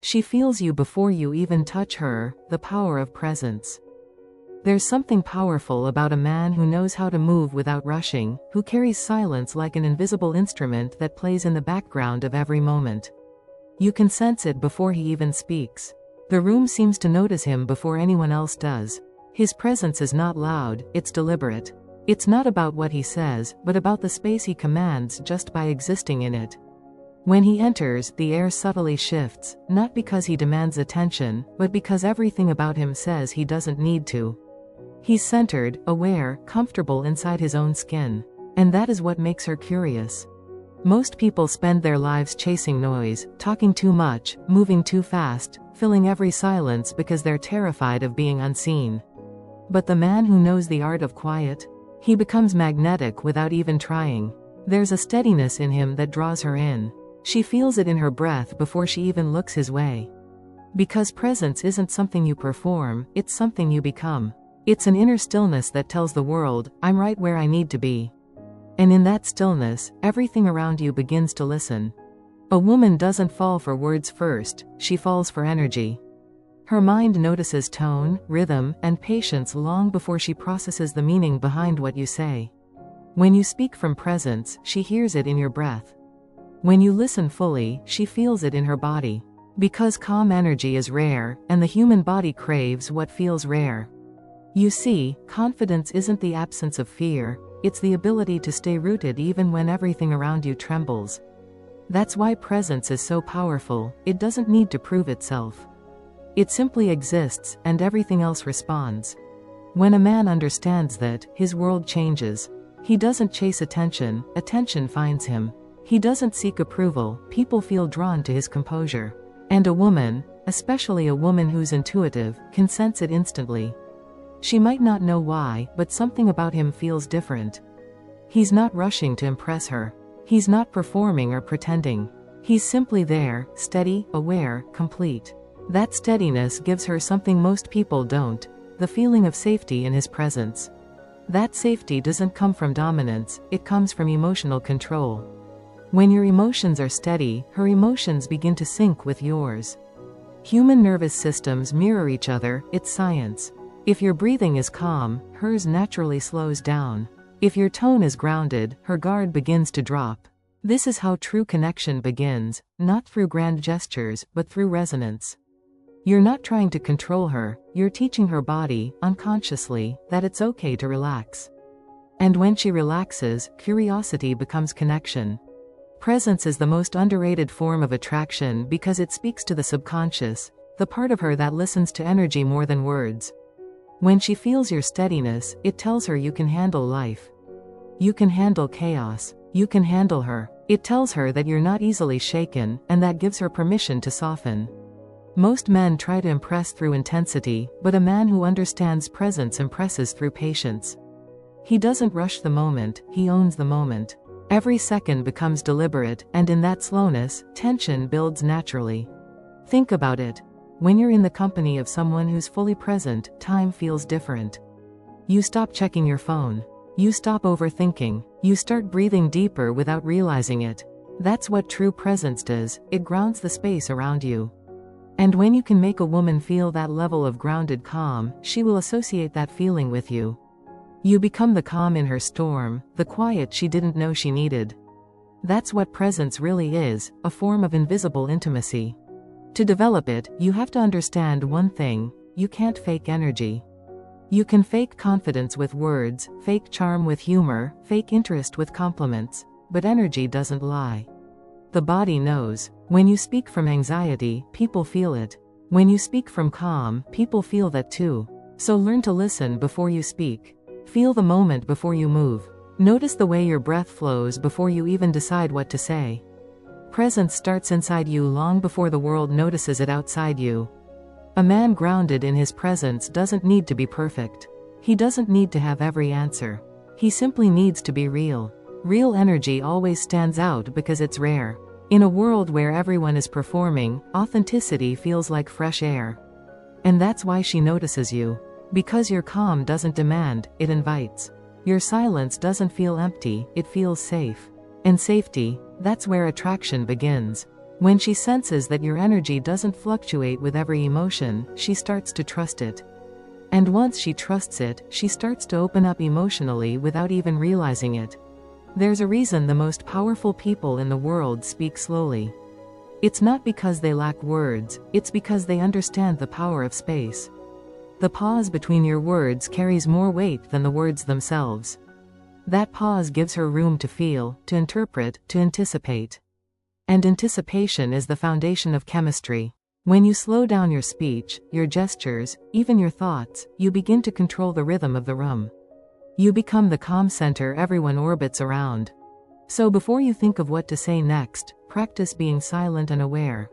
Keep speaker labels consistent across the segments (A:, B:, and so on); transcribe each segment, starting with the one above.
A: She feels you before you even touch her, the power of presence. There's something powerful about a man who knows how to move without rushing, who carries silence like an invisible instrument that plays in the background of every moment. You can sense it before he even speaks. The room seems to notice him before anyone else does. His presence is not loud, it's deliberate. It's not about what he says, but about the space he commands just by existing in it. When he enters, the air subtly shifts, not because he demands attention, but because everything about him says he doesn't need to. He's centered, aware, comfortable inside his own skin. And that is what makes her curious. Most people spend their lives chasing noise, talking too much, moving too fast, filling every silence because they're terrified of being unseen. But the man who knows the art of quiet, he becomes magnetic without even trying. There's a steadiness in him that draws her in. She feels it in her breath before she even looks his way. Because presence isn't something you perform, it's something you become. It's an inner stillness that tells the world, I'm right where I need to be. And in that stillness, everything around you begins to listen. A woman doesn't fall for words first, she falls for energy. Her mind notices tone, rhythm, and patience long before she processes the meaning behind what you say. When you speak from presence, she hears it in your breath. When you listen fully, she feels it in her body. Because calm energy is rare, and the human body craves what feels rare. You see, confidence isn't the absence of fear, it's the ability to stay rooted even when everything around you trembles. That's why presence is so powerful, it doesn't need to prove itself. It simply exists, and everything else responds. When a man understands that, his world changes. He doesn't chase attention, attention finds him. He doesn't seek approval, people feel drawn to his composure. And a woman, especially a woman who's intuitive, can sense it instantly. She might not know why, but something about him feels different. He's not rushing to impress her. He's not performing or pretending. He's simply there, steady, aware, complete. That steadiness gives her something most people don't, the feeling of safety in his presence. That safety doesn't come from dominance, it comes from emotional control. When your emotions are steady, her emotions begin to sync with yours. Human nervous systems mirror each other, it's science. If your breathing is calm, hers naturally slows down. If your tone is grounded, her guard begins to drop. This is how true connection begins, not through grand gestures, but through resonance. You're not trying to control her, you're teaching her body, unconsciously, that it's okay to relax. And when she relaxes, curiosity becomes connection. Presence is the most underrated form of attraction because it speaks to the subconscious, the part of her that listens to energy more than words. When she feels your steadiness, it tells her you can handle life. You can handle chaos. You can handle her. It tells her that you're not easily shaken, and that gives her permission to soften. Most men try to impress through intensity, but a man who understands presence impresses through patience. He doesn't rush the moment, he owns the moment. Every second becomes deliberate, and in that slowness, tension builds naturally. Think about it. When you're in the company of someone who's fully present, time feels different. You stop checking your phone. You stop overthinking. You start breathing deeper without realizing it. That's what true presence does, it grounds the space around you. And when you can make a woman feel that level of grounded calm, she will associate that feeling with you. You become the calm in her storm, the quiet she didn't know she needed. That's what presence really is, a form of invisible intimacy. To develop it, you have to understand one thing: you can't fake energy. You can fake confidence with words, fake charm with humor, fake interest with compliments, but energy doesn't lie. The body knows. When you speak from anxiety, people feel it. When you speak from calm, people feel that too. So learn to listen before you speak. Feel the moment before you move. Notice the way your breath flows before you even decide what to say. Presence starts inside you long before the world notices it outside you. A man grounded in his presence doesn't need to be perfect. He doesn't need to have every answer. He simply needs to be real. Real energy always stands out because it's rare. In a world where everyone is performing, authenticity feels like fresh air. And that's why she notices you. Because your calm doesn't demand, it invites. Your silence doesn't feel empty, it feels safe. And safety, that's where attraction begins. When she senses that your energy doesn't fluctuate with every emotion, she starts to trust it. And once she trusts it, she starts to open up emotionally without even realizing it. There's a reason the most powerful people in the world speak slowly. It's not because they lack words, it's because they understand the power of space. The pause between your words carries more weight than the words themselves. That pause gives her room to feel, to interpret, to anticipate. And anticipation is the foundation of chemistry. When you slow down your speech, your gestures, even your thoughts, you begin to control the rhythm of the room. You become the calm center everyone orbits around. So before you think of what to say next, practice being silent and aware.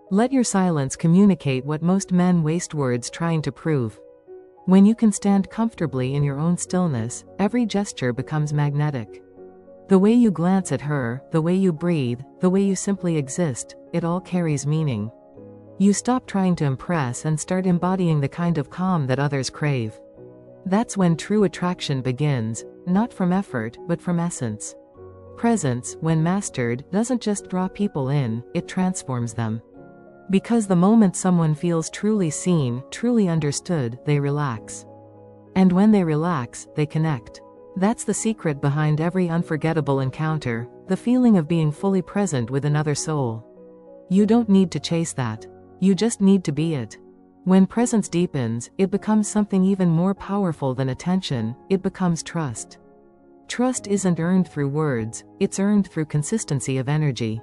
A: Let your silence communicate what most men waste words trying to prove. When you can stand comfortably in your own stillness, every gesture becomes magnetic. The way you glance at her, the way you breathe, the way you simply exist, it all carries meaning. You stop trying to impress and start embodying the kind of calm that others crave. That's when true attraction begins, not from effort, but from essence. Presence, when mastered, doesn't just draw people in, it transforms them. Because the moment someone feels truly seen, truly understood, they relax. And when they relax, they connect. That's the secret behind every unforgettable encounter, the feeling of being fully present with another soul. You don't need to chase that. You just need to be it. When presence deepens, it becomes something even more powerful than attention, it becomes trust. Trust isn't earned through words, it's earned through consistency of energy.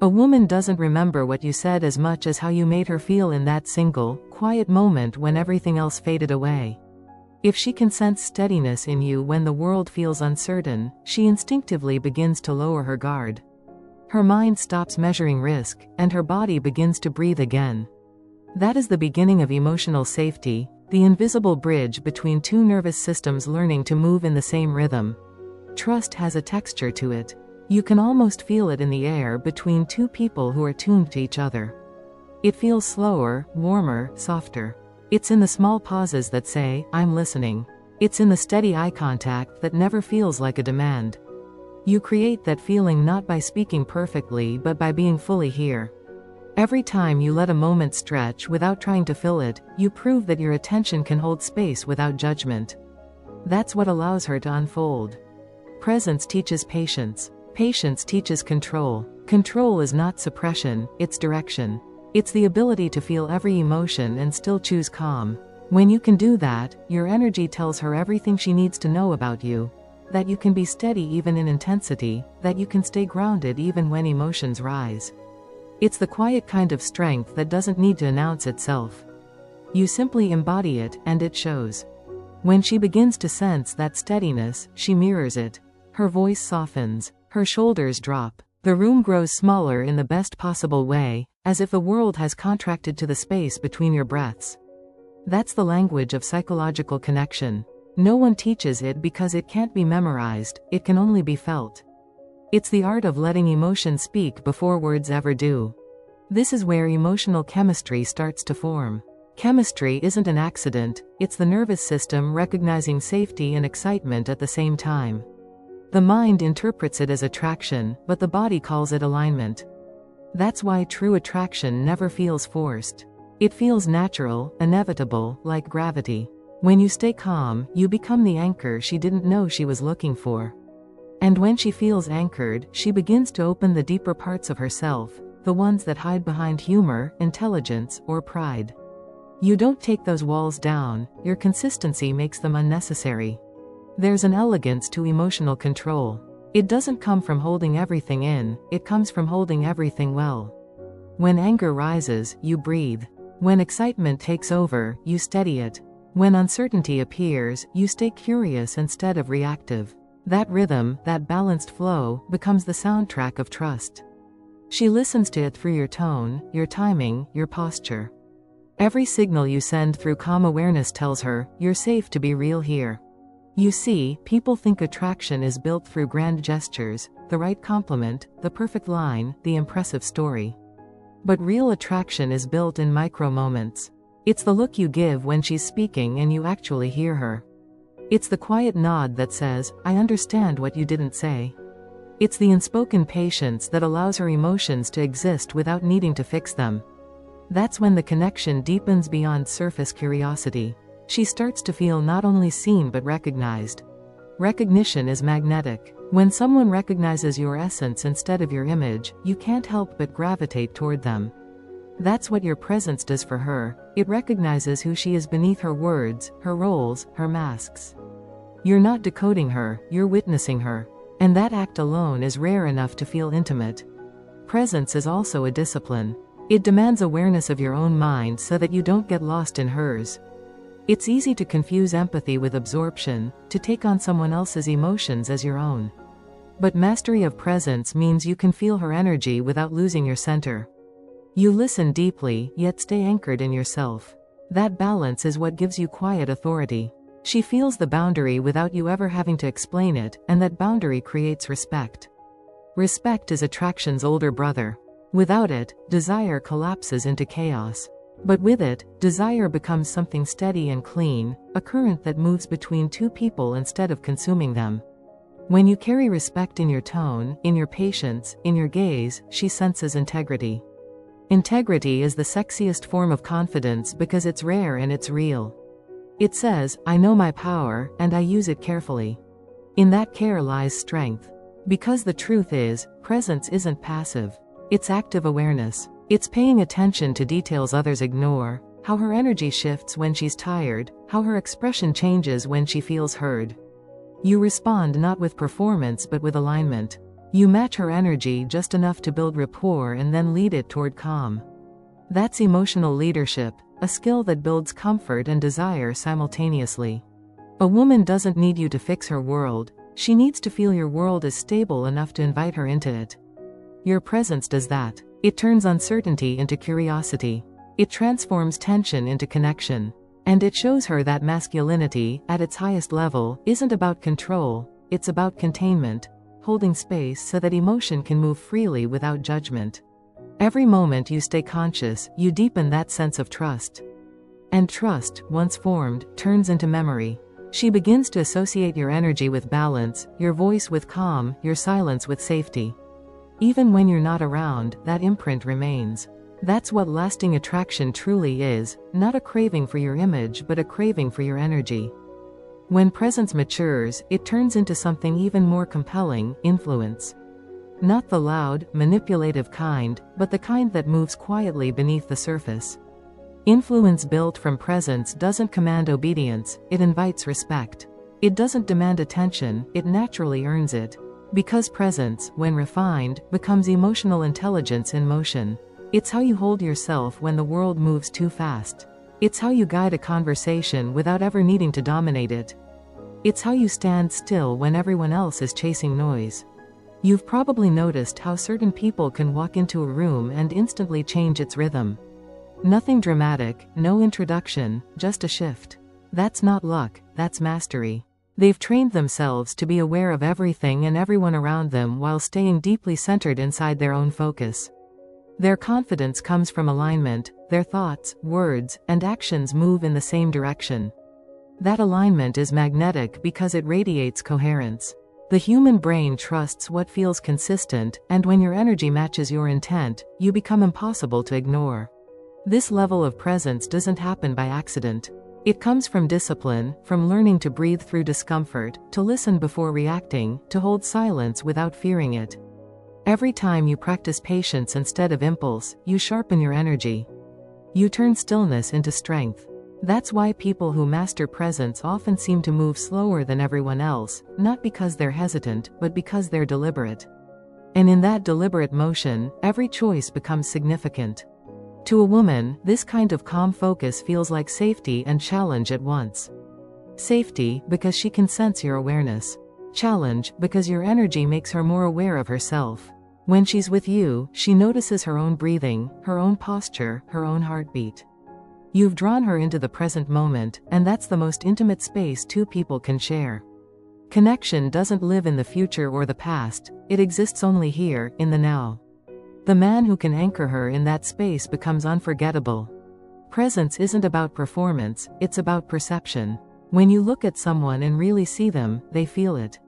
A: A woman doesn't remember what you said as much as how you made her feel in that single, quiet moment when everything else faded away. If she can sense steadiness in you when the world feels uncertain, she instinctively begins to lower her guard. Her mind stops measuring risk, and her body begins to breathe again. That is the beginning of emotional safety, the invisible bridge between two nervous systems learning to move in the same rhythm. Trust has a texture to it. You can almost feel it in the air between two people who are tuned to each other. It feels slower, warmer, softer. It's in the small pauses that say, "I'm listening." It's in the steady eye contact that never feels like a demand. You create that feeling not by speaking perfectly but by being fully here. Every time you let a moment stretch without trying to fill it, you prove that your attention can hold space without judgment. That's what allows her to unfold. Presence teaches patience. Patience teaches control. Control is not suppression, it's direction. It's the ability to feel every emotion and still choose calm. When you can do that, your energy tells her everything she needs to know about you. That you can be steady even in intensity, that you can stay grounded even when emotions rise. It's the quiet kind of strength that doesn't need to announce itself. You simply embody it, and it shows. When she begins to sense that steadiness, she mirrors it. Her voice softens, her shoulders drop, the room grows smaller in the best possible way, as if the world has contracted to the space between your breaths. That's the language of psychological connection. No one teaches it because it can't be memorized, it can only be felt. It's the art of letting emotion speak before words ever do. This is where emotional chemistry starts to form. Chemistry isn't an accident, it's the nervous system recognizing safety and excitement at the same time. The mind interprets it as attraction, but the body calls it alignment. That's why true attraction never feels forced. It feels natural, inevitable, like gravity. When you stay calm, you become the anchor she didn't know she was looking for. And when she feels anchored, she begins to open the deeper parts of herself, the ones that hide behind humor, intelligence, or pride. You don't take those walls down, your consistency makes them unnecessary. There's an elegance to emotional control. It doesn't come from holding everything in, it comes from holding everything well. When anger rises, you breathe. When excitement takes over, you steady it. When uncertainty appears, you stay curious instead of reactive. That rhythm, that balanced flow, becomes the soundtrack of trust. She listens to it through your tone, your timing, your posture. Every signal you send through calm awareness tells her, you're safe to be real here. You see, people think attraction is built through grand gestures, the right compliment, the perfect line, the impressive story. But real attraction is built in micro moments. It's the look you give when she's speaking and you actually hear her. It's the quiet nod that says, I understand what you didn't say. It's the unspoken patience that allows her emotions to exist without needing to fix them. That's when the connection deepens beyond surface curiosity. She starts to feel not only seen but recognized. Recognition is magnetic. When someone recognizes your essence instead of your image, you can't help but gravitate toward them. That's what your presence does for her. It recognizes who she is beneath her words, her roles, her masks. You're not decoding her, you're witnessing her. And that act alone is rare enough to feel intimate. Presence is also a discipline. It demands awareness of your own mind so that you don't get lost in hers. It's easy to confuse empathy with absorption, to take on someone else's emotions as your own. But mastery of presence means you can feel her energy without losing your center. You listen deeply, yet stay anchored in yourself. That balance is what gives you quiet authority. She feels the boundary without you ever having to explain it, and that boundary creates respect. Respect is attraction's older brother. Without it, desire collapses into chaos. But with it, desire becomes something steady and clean, a current that moves between two people instead of consuming them. When you carry respect in your tone, in your patience, in your gaze, she senses integrity. Integrity is the sexiest form of confidence because it's rare and it's real. It says, I know my power, and I use it carefully. In that care lies strength. Because the truth is, presence isn't passive. It's active awareness. It's paying attention to details others ignore, how her energy shifts when she's tired, how her expression changes when she feels heard. You respond not with performance but with alignment. You match her energy just enough to build rapport and then lead it toward calm. That's emotional leadership, a skill that builds comfort and desire simultaneously. A woman doesn't need you to fix her world, she needs to feel your world is stable enough to invite her into it. Your presence does that. It turns uncertainty into curiosity. It transforms tension into connection. And it shows her that masculinity, at its highest level, isn't about control, it's about containment, holding space so that emotion can move freely without judgment. Every moment you stay conscious, you deepen that sense of trust. And trust, once formed, turns into memory. She begins to associate your energy with balance, your voice with calm, your silence with safety. Even when you're not around, that imprint remains. That's what lasting attraction truly is, not a craving for your image but a craving for your energy. When presence matures, it turns into something even more compelling, influence. Not the loud, manipulative kind, but the kind that moves quietly beneath the surface. Influence built from presence doesn't command obedience, it invites respect. It doesn't demand attention, it naturally earns it. Because presence, when refined, becomes emotional intelligence in motion. It's how you hold yourself when the world moves too fast. It's how you guide a conversation without ever needing to dominate it. It's how you stand still when everyone else is chasing noise. You've probably noticed how certain people can walk into a room and instantly change its rhythm. Nothing dramatic, no introduction, just a shift. That's not luck, that's mastery. They've trained themselves to be aware of everything and everyone around them while staying deeply centered inside their own focus. Their confidence comes from alignment, their thoughts, words, and actions move in the same direction. That alignment is magnetic because it radiates coherence. The human brain trusts what feels consistent, and when your energy matches your intent, you become impossible to ignore. This level of presence doesn't happen by accident. It comes from discipline, from learning to breathe through discomfort, to listen before reacting, to hold silence without fearing it. Every time you practice patience instead of impulse, you sharpen your energy. You turn stillness into strength. That's why people who master presence often seem to move slower than everyone else, not because they're hesitant, but because they're deliberate. And in that deliberate motion, every choice becomes significant. To a woman, this kind of calm focus feels like safety and challenge at once. Safety, because she can sense your awareness. Challenge, because your energy makes her more aware of herself. When she's with you, she notices her own breathing, her own posture, her own heartbeat. You've drawn her into the present moment, and that's the most intimate space two people can share. Connection doesn't live in the future or the past, it exists only here, in the now. The man who can anchor her in that space becomes unforgettable. Presence isn't about performance, it's about perception. When you look at someone and really see them, they feel it.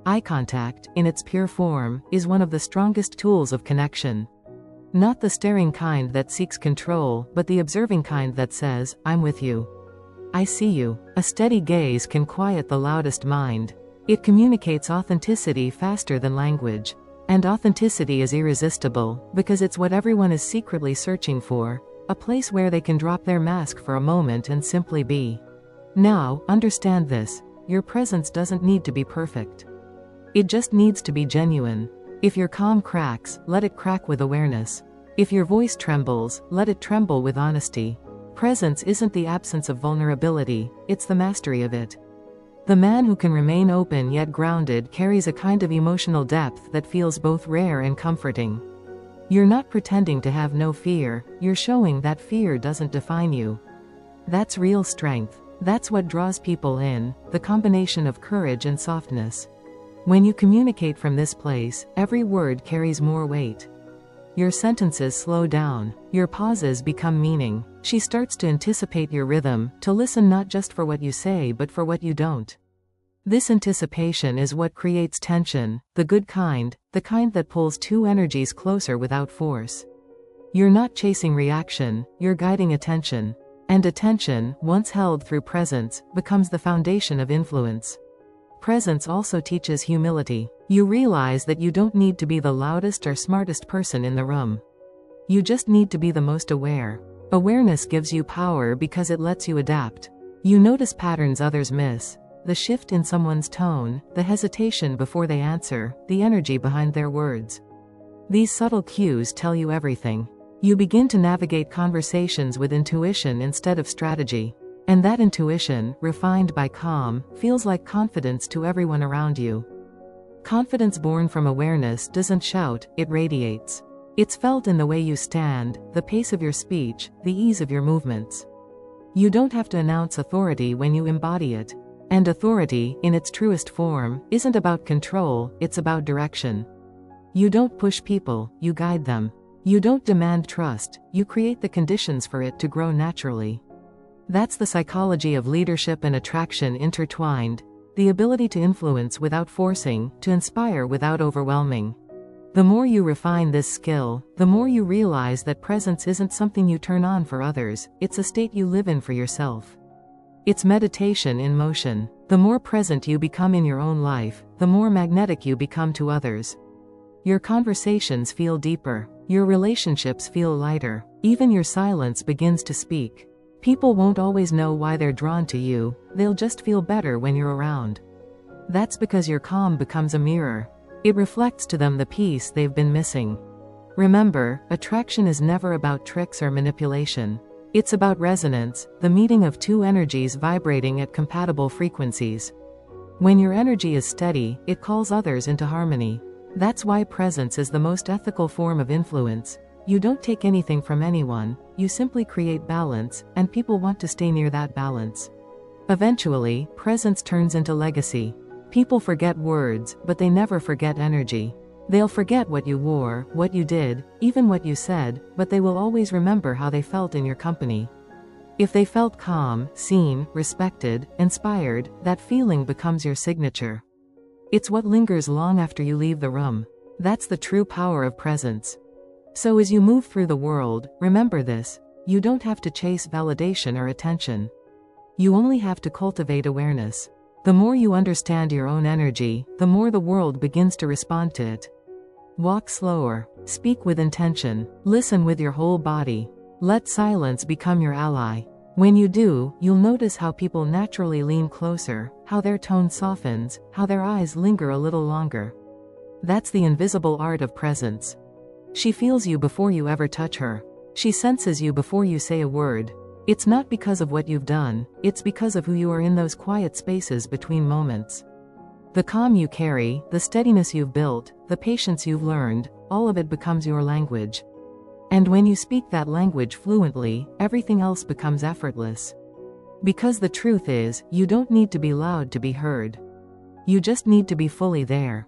A: Eye contact, in its pure form, is one of the strongest tools of connection. Not the staring kind that seeks control, but the observing kind that says, "I'm with you. I see you." A steady gaze can quiet the loudest mind. It communicates authenticity faster than language. And authenticity is irresistible, because it's what everyone is secretly searching for, a place where they can drop their mask for a moment and simply be. Now, understand this: your presence doesn't need to be perfect. It just needs to be genuine. If your calm cracks, let it crack with awareness. If your voice trembles, let it tremble with honesty. Presence isn't the absence of vulnerability, it's the mastery of it. The man who can remain open yet grounded carries a kind of emotional depth that feels both rare and comforting. You're not pretending to have no fear, you're showing that fear doesn't define you. That's real strength. That's what draws people in, the combination of courage and softness. When you communicate from this place, every word carries more weight. Your sentences slow down, your pauses become meaning. She starts to anticipate your rhythm, to listen not just for what you say but for what you don't. This anticipation is what creates tension, the good kind, the kind that pulls two energies closer without force. You're not chasing reaction, you're guiding attention. And attention, once held through presence, becomes the foundation of influence. Presence also teaches humility. You realize that you don't need to be the loudest or smartest person in the room. You just need to be the most aware. Awareness gives you power because it lets you adapt. You notice patterns others miss. The shift in someone's tone, the hesitation before they answer, the energy behind their words. These subtle cues tell you everything. You begin to navigate conversations with intuition instead of strategy. And that intuition, refined by calm, feels like confidence to everyone around you. Confidence born from awareness doesn't shout, it radiates. It's felt in the way you stand, the pace of your speech, the ease of your movements. You don't have to announce authority when you embody it. And authority, in its truest form, isn't about control, it's about direction. You don't push people, you guide them. You don't demand trust, you create the conditions for it to grow naturally. That's the psychology of leadership and attraction intertwined, the ability to influence without forcing, to inspire without overwhelming. The more you refine this skill, the more you realize that presence isn't something you turn on for others, it's a state you live in for yourself. It's meditation in motion. The more present you become in your own life, the more magnetic you become to others. Your conversations feel deeper. Your relationships feel lighter. Even your silence begins to speak. People won't always know why they're drawn to you, they'll just feel better when you're around. That's because your calm becomes a mirror. It reflects to them the peace they've been missing. Remember, attraction is never about tricks or manipulation. It's about resonance, the meeting of two energies vibrating at compatible frequencies. When your energy is steady, it calls others into harmony. That's why presence is the most ethical form of influence. You don't take anything from anyone, you simply create balance, and people want to stay near that balance. Eventually, presence turns into legacy. People forget words, but they never forget energy. They'll forget what you wore, what you did, even what you said, but they will always remember how they felt in your company. If they felt calm, seen, respected, inspired, that feeling becomes your signature. It's what lingers long after you leave the room. That's the true power of presence. So as you move through the world, remember this: you don't have to chase validation or attention. You only have to cultivate awareness. The more you understand your own energy, the more the world begins to respond to it. Walk slower. Speak with intention. Listen with your whole body. Let silence become your ally. When you do, you'll notice how people naturally lean closer, how their tone softens, how their eyes linger a little longer. That's the invisible art of presence. She feels you before you ever touch her. She senses you before you say a word. It's not because of what you've done, it's because of who you are in those quiet spaces between moments. The calm you carry, the steadiness you've built, the patience you've learned, all of it becomes your language. And when you speak that language fluently, everything else becomes effortless. Because the truth is, you don't need to be loud to be heard. You just need to be fully there.